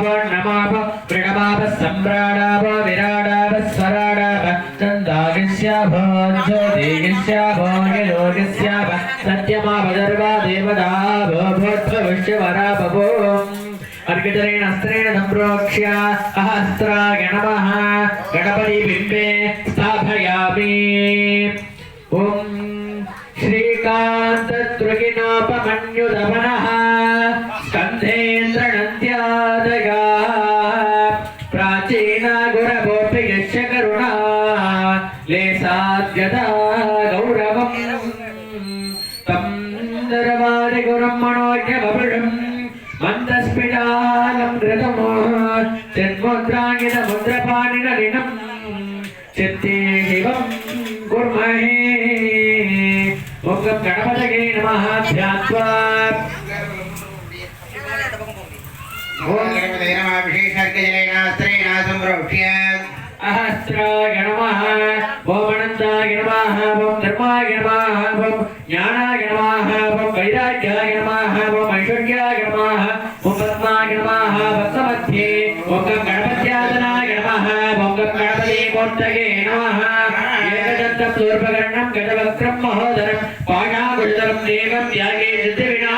नमाप प्रणमाप सम्राडाप विराडाप स्वराडाप चन्दागिस्याप ज्योतिगिस्याप योगिस्याप सत्यमाप दर्वा देवताप भूत्वविश्ववराप अर्घ्यजलेन अस्त्रेण सम्प्रोक्ष्य सहस्राय नमः गणपतिबिम्बे स्थापयामि ॐ श्रीकान्ततृगिनोपमन्युदमनः स्कन्धेन्द्रनन्द्यादया प्राचीना गुरवोऽपि यस्य करुणा लेसाद्यदा गौरवम् तं दरवारिगुरुं मनोज्ञमपुरुषम् मन्दस्फिटालं घृतमो चिन्मुद्राङ्गितमुद्रपाणिनलिनम् चित्ते शिवं कुर्महे ॐ गणपतये नमः ध्यात्वा ॐ गणपतये नमः विशेषार्घ्यजलेन अस्त्रेण सम्प्रोक्ष्य सहस्राय नमः ॐ अनन्ताय नमः ॐ धर्माय नमः ॐ ज्ञानाय नमः ॐ वैराग्याय नमः ॐ ऐश्वर्याय नमः ॐ पद्माय नमः वत्समध्ये ॐ गणपत्यादनाय नमः ॐ गणपतिमूर्तये नमः एकदन्तप्लूर्पकर्णं गजवक्त्रं महोदरं पाणाकुशलं देवं यागे